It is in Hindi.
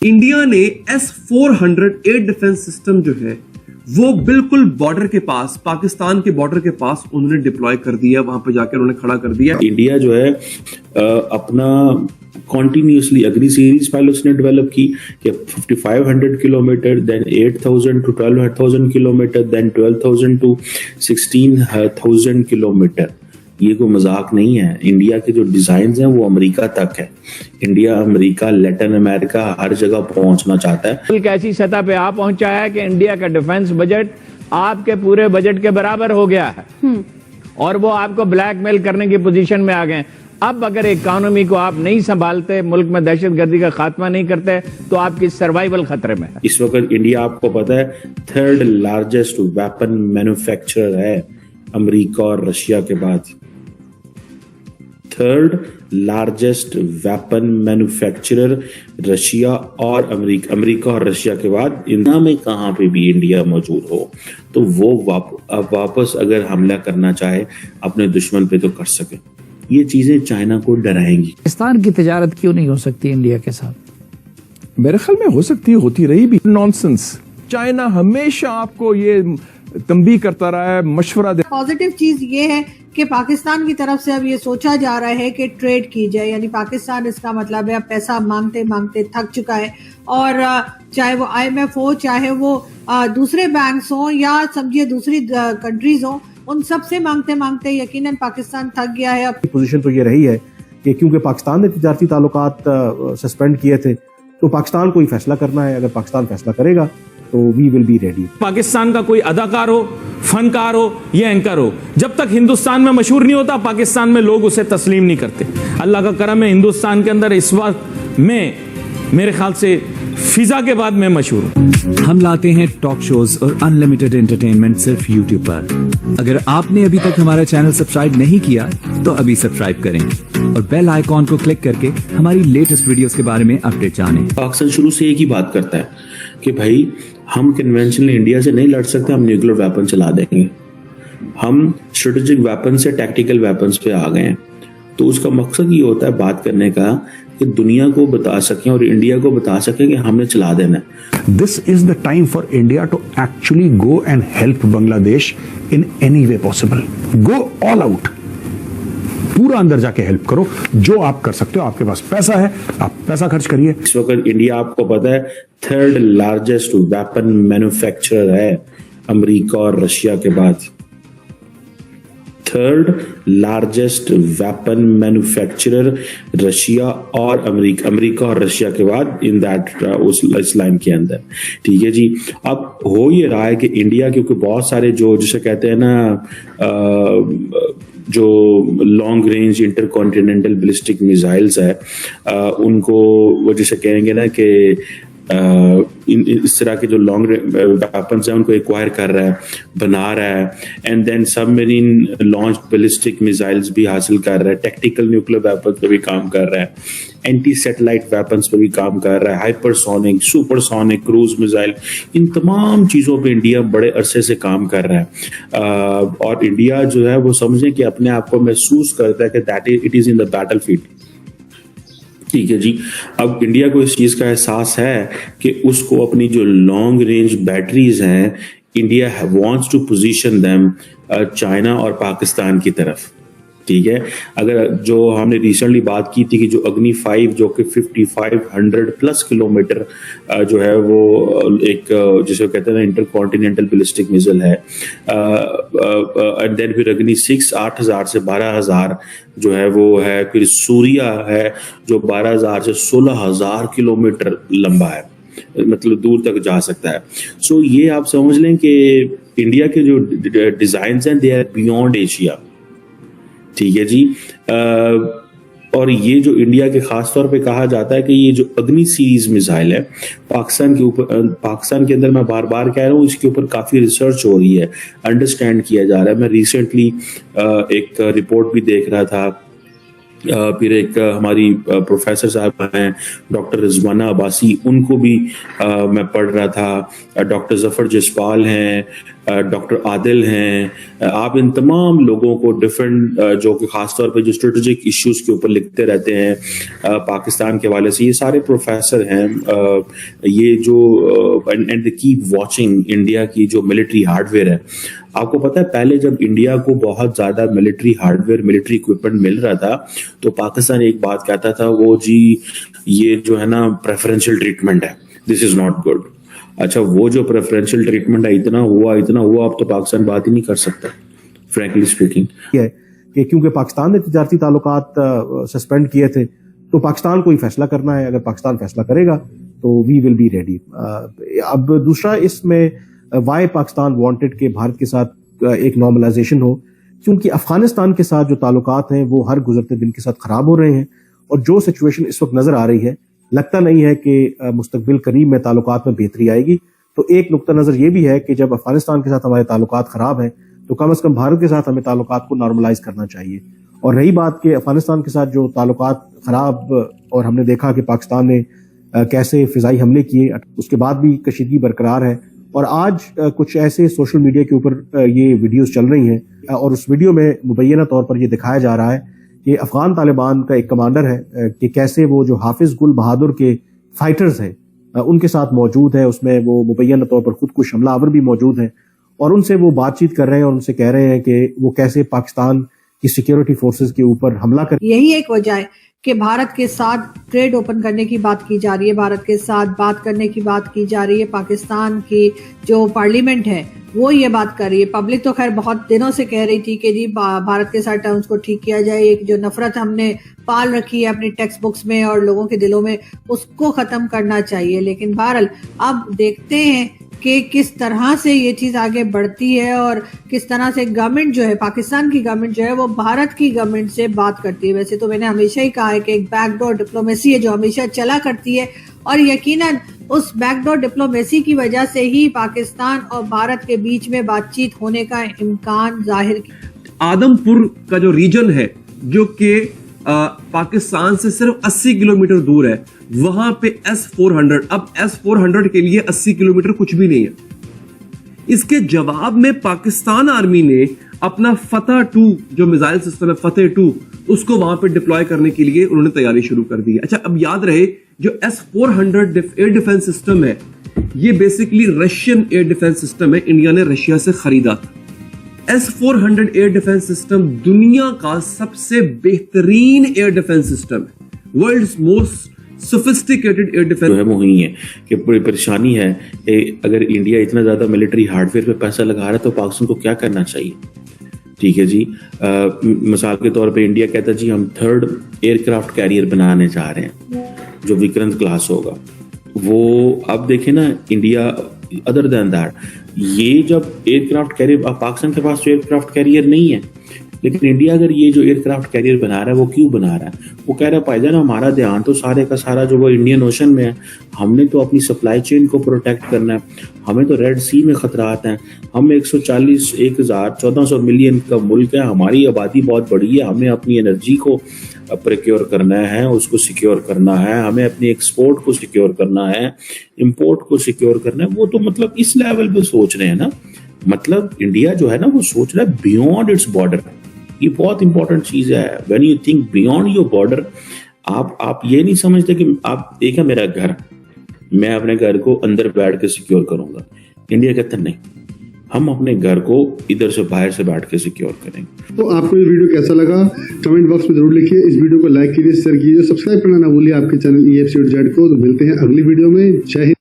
इंडिया ने S-400 एयर डिफेंस सिस्टम जो है वो बिल्कुल बॉर्डर के पास, पाकिस्तान के बॉर्डर के पास उन्होंने डिप्लॉय कर दिया, वहां पे जाकर उन्होंने खड़ा कर दिया। इंडिया जो है अपना कॉन्टिन्यूसली अग्नि सीरीज पहले उसने डेवलप की कि 5500 kilometre, then 8000 to 12000 kilometre, then 12000 to 16000 kilometre. ये कोई मजाक नहीं है। इंडिया के जो डिजाइन हैं वो अमेरिका तक है। इंडिया, अमेरिका, लैटिन अमेरिका हर जगह पहुंचना चाहता है। मुल्क ऐसी सतह पे आ पहुंचा है कि इंडिया का डिफेंस बजट आपके पूरे बजट के बराबर हो गया है और वो आपको ब्लैकमेल करने की पोजीशन में आ गए। अब अगर इकोनॉमी को आप नहीं संभालते, मुल्क में दहशतगर्दी का खात्मा नहीं करते, तो आपकी सर्वाइवल खतरे में है। इस वक्त इंडिया, आपको पता है, 3rd लार्जेस्ट वेपन मैन्युफैक्चरर है अमेरिका और रशिया के बाद। 3rd largest weapon manufacturer Russia और अमेरिका और रशिया के बाद इंडिया में कहां पे भी इंडिया मौजूद हो तो वो वापस अगर हमला करना चाहे अपने दुश्मन पे तो कर सके। ये चीजें चाइना को डराएंगी। पाकिस्तान की तिजारत क्यों नहीं हो सकती इंडिया के साथ? मेरे ख्याल में हो सकती है, होती रही भी। नॉनसेंस। चाइना हमेशा आपको ये तंबीह करता रहा है, मशवरा दे। पॉजिटिव चीज ये है कि पाकिस्तान की तरफ से अब ये सोचा जा रहा है कि ट्रेड की जाए, यानी पाकिस्तान, इसका मतलब है अब पैसा मांगते मांगते थक चुका है और चाहे वो IMF हो, चाहे वो दूसरे बैंक्स हो या समझिए दूसरी कंट्रीज हो, उन सब से मांगते मांगते यकीनन पाकिस्तान थक गया है। अब पोजीशन तो ये रही है कि क्योंकि पाकिस्तान ने तिजारती ताल्लुकात सस्पेंड किए थे तो पाकिस्तान को ही फैसला करना है। अगर पाकिस्तान फैसला करेगा तो we will be ready. Pakistan का कोई अदाकार हो, फनकार हो या एंकर हो, जब तक हिंदुस्तान में मशहूर नहीं होता, पाकिस्तान में लोग उसे तस्लीम नहीं करते। अल्लाह का करम है, हिंदुस्तान के अंदर इस वक्त में मेरे ख्याल से फिजा के बाद मैं मशहूर हूं। हम लाते हैं टॉक शोज और अनलिमिटेड एंटरटेनमेंट सिर्फ YouTube पर। अगर आपने अभी तक हमारा चैनल सब्सक्राइब नहीं किया तो अभी सब्सक्राइब करें और बेल आइकॉन को क्लिक करके हमारी लेटेस्ट वीडियोस के बारे में अपडेट जानें। पाकिस्तान शुरू से एक ही बात करता है कि भाई हम कन्वेंशनल इंडिया से नहीं लड़ सकते, हम न्यूक्लियर वेपन चला देंगे। हम स्ट्रेटेजिक वेपन से टैक्टिकल वेपन्स पे आ गए हैं। तो उसका मकसद ये होता है बात करने का कि दुनिया को बता सकें और इंडिया को बता सकें कि हमने चला देना है। This is the time for India to actually go and help Bangladesh in any way possible. Go all out, पूरा अंदर जाके हेल्प करो। जो आप कर सकते हो, आपके पास पैसा है, आप पैसा खर्च करिए। इस वक्त इंडिया, आपको पता है, 3rd लार्जेस्ट वेपन मैन्युफैक्चरर है अमेरिका और रशिया के बाद। 3rd largest weapon manufacturer Russia और अमेरिका और रशिया के बाद इन दैट उस लाइन के अंदर। ठीक है जी। अब हो ये रहा है कि इंडिया, क्योंकि बहुत सारे जो जिसे कहते हैं ना जो long range intercontinental ballistic missiles है, उनको वो जिसे कहेंगे ना कि इस तरह के जो लॉन्ग वेपन्स हैं उनको एक्वायर कर रहा है, बना रहा है, and then submarine launch ballistic missiles भी हासिल कर रहा है, टैक्टिकल न्यूक्लियर वेपन्स पे भी काम कर रहा है, एंटी सैटेलाइट वेपन्स पे भी काम कर रहा है, हाइपरसोनिक, सुपरसोनिक, क्रूज मिसाइल, इन तमाम चीज़ों पे इंडिया बड़े अरसे से काम कर रहा है। और इंडिया जो है वो समझें कि अपने आप को महसूस करता है कि that it is in the battlefield. ठीक है जी। अब इंडिया को इस चीज का एहसास है कि उसको अपनी जो लॉन्ग रेंज बैटरीज हैं, India wants to position them China और पाकिस्तान की तरफ। ठीक है। अगर जो हमने रिसेंटली बात की थी कि जो अग्नि 5 जो कि 5500 प्लस किलोमीटर जो है वो एक जिसे कहते हैं ना इंटरकॉन्टिनेंटल बैलिस्टिक मिसाइल है, एंड देन फिर अग्नि 6 8000 से 12000 जो है वो है, फिर सूर्या है जो 12000 से 16000 किलोमीटर लंबा है, मतलब दूर तक जा सकता है। सो ये आप समझ लें कि इंडिया के जो डिजाइन हैं दे आर बियॉन्ड एशिया। ठीक है जी। और ये जो इंडिया के खास तौर पे कहा जाता है कि ये जो अग्नि सीरीज मिसाइल है पाकिस्तान के ऊपर, पाकिस्तान के अंदर मैं बार बार कह रहा हूँ, इसके ऊपर काफी रिसर्च हो रही है, अंडरस्टैंड किया जा रहा है। मैं रिसेंटली एक रिपोर्ट भी देख रहा था, फिर एक हमारी प्रोफेसर साहब हैं डॉक्टर रिजवाना अब्बासी, उनको भी मैं पढ़ रहा था, डॉक्टर जफर जसपाल हैं, डॉक्टर आदिल हैं, आप इन तमाम लोगों को डिफरेंट जो कि खासतौर पे जो स्ट्रेटेजिक इश्यूज के ऊपर लिखते रहते हैं पाकिस्तान के हवाले से, ये सारे प्रोफेसर हैं, ये जो and they keep watching India की जो मिलिट्री हार्डवेयर है। आपको पता है पहले जब इंडिया को बहुत ज्यादा मिलिट्री हार्डवेयर, मिलिट्री इक्विपमेंट मिल रहा था तो पाकिस्तान एक बात कहता था, वो जी ये जो है ना प्रेफरेंशियल ट्रीटमेंट है, दिस इज नॉट गुड। अच्छा, वो जो प्रेफरेंशियल ट्रीटमेंट है इतना हुआ, अब तो पाकिस्तान बात ही नहीं कर सकता फ्रैंकली स्पीकिंग। कि क्योंकि पाकिस्तान ने तिजारती ताल्लुकात सस्पेंड किए थे तो पाकिस्तान को ही फैसला करना है। अगर पाकिस्तान फैसला करेगा तो वी विल बी रेडी। अब दूसरा इसमें वाई पाकिस्तान वांटेड कि भारत के साथ एक नॉर्मलाइजेशन हो, क्योंकि अफगानिस्तान के साथ जो ताल्लुकात हैं वो हर गुजरते दिन के साथ खराब हो रहे हैं और जो सिचुएशन इस वक्त नजर आ रही है लगता नहीं है कि मुस्तकबिल करीब में ताल्लुकात में बेहतरी आएगी। तो एक नुक्ता नजर ये भी है कि जब अफगानिस्तान के साथ हमारे ताल्लुकात खराब हैं तो कम से कम भारत के साथ हमें ताल्लुकात को नॉर्मलाइज करना चाहिए। और रही बात कि अफगानिस्तान के साथ जो ताल्लुकात खराब, और हमने देखा कि पाकिस्तान ने कैसे फिजाई हमले किए, उसके बाद भी कशीदगी बरकरार है। और आज कुछ ऐसे सोशल मीडिया के ऊपर ये वीडियोस चल रही हैं और उस वीडियो में मुबैना तौर पर ये दिखाया जा रहा है कि अफगान तालिबान का एक कमांडर है कि कैसे वो जो हाफिज गुल बहादुर के फाइटर्स हैं उनके साथ मौजूद है, उसमें वो मुबैना तौर पर खुदकुश हमलावर भी मौजूद हैं और उनसे वो बातचीत कर रहे हैं और उनसे कह रहे हैं कि वो कैसे पाकिस्तान की सिक्योरिटी फोर्सेस के ऊपर हमला कर। यही एक वजह है कि भारत के साथ ट्रेड ओपन करने की बात की जा रही है, भारत के साथ बात करने की बात की जा रही है। पाकिस्तान की जो पार्लियामेंट है वो ये बात कर रही है। पब्लिक तो खैर बहुत दिनों से कह रही थी कि जी भारत के साथ टर्म्स को ठीक किया जाए, एक जो नफरत हमने पाल रखी है अपनी टेक्स्ट बुक्स में और लोगों के दिलों में, उसको खत्म करना चाहिए। लेकिन बहरहाल अब देखते हैं कि किस तरह से ये चीज आगे बढ़ती है और किस तरह से गवर्नमेंट जो है, पाकिस्तान की गवर्नमेंट जो है वो भारत की गवर्नमेंट से बात करती है। वैसे तो मैंने हमेशा ही कहा है कि एक बैकडोर डिप्लोमेसी है जो हमेशा चला करती है और यकीनन उस बैकडोर डिप्लोमेसी की वजह से ही पाकिस्तान और भारत के बीच में बातचीत होने का इम्कान जाहिर किया। आदमपुर का जो रीजन है जो कि पाकिस्तान से सिर्फ 80 किलोमीटर दूर है, वहां पे S-400, अब S-400 के लिए 80 किलोमीटर कुछ भी नहीं है। इसके जवाब में पाकिस्तान आर्मी ने अपना फतह 2 जो मिसाइल सिस्टम है, फतेह 2, उसको वहां पे डिप्लॉय करने के लिए उन्होंने तैयारी शुरू कर दी है। अच्छा, अब याद रहे जो S-400 एयर डिफेंस सिस्टम है ये basically Russian air defence system है, इंडिया ने रशिया से खरीदा था। S-400 एयर डिफेंस सिस्टम दुनिया का सबसे बेहतरीन एयर डिफेंस सिस्टम है, world's most sophisticated air defence. जो है वो ही है कि बड़ी परेशानी है अगर इंडिया इतना ज्यादा मिलिट्री हार्डवेयर पे पैसा लगा रहा है तो पाकिस्तान को क्या करना चाहिए। ठीक है जी, मिसाल के तौर पे इंडिया कहता है जी हम 3rd एयरक्राफ्ट कैरियर बनाने जा रहे हैं जो विक्रांत क्लास होगा। वो अब देखें ना, इंडिया अदर देन दैट, ये जब एयरक्राफ्ट कैरियर, पाकिस्तान के पास तो एयरक्राफ्ट कैरियर नहीं है, लेकिन इंडिया अगर ये जो एयरक्राफ्ट कैरियर बना रहा है वो क्यों बना रहा है? वो कह रहा है भाईजान हमारा ध्यान तो सारे का सारा जो वो इंडियन ओशन में है, हमने तो अपनी सप्लाई चेन को प्रोटेक्ट करना है, हमें तो रेड सी में खतरात हैं, हम 1,1400 मिलियन का मुल्क है, हमारी आबादी बहुत बड़ी है, हमें अपनी एनर्जी को प्रिक्योर करना है, उसको सिक्योर करना है, हमें अपनी एक्सपोर्ट को सिक्योर करना है, इंपोर्ट को सिक्योर करना है। वो तो मतलब इस लेवल पे सोच रहे हैं ना, मतलब इंडिया जो है ना वो सोच रहा है बियॉन्ड इट्स बॉर्डर। ये बहुत इंपॉर्टेंट चीज है। When you think beyond your border, आप ये नहीं समझते कि आप एक है मेरा घर, मैं अपने घर को अंदर बैठ के सिक्योर करूंगा। इंडिया कहता नहीं, हम अपने घर को इधर से बाहर से बैठ के सिक्योर करेंगे। तो आपको ये वीडियो कैसा लगा कमेंट बॉक्स में जरूर लिखिए। इस वीडियो को लाइक कीजिए, शेयर कीजिए, सब्सक्राइब करना ना भूलिए आपके चैनल EFC.Z को। तो मिलते हैं अगली वीडियो में। जय हिंद।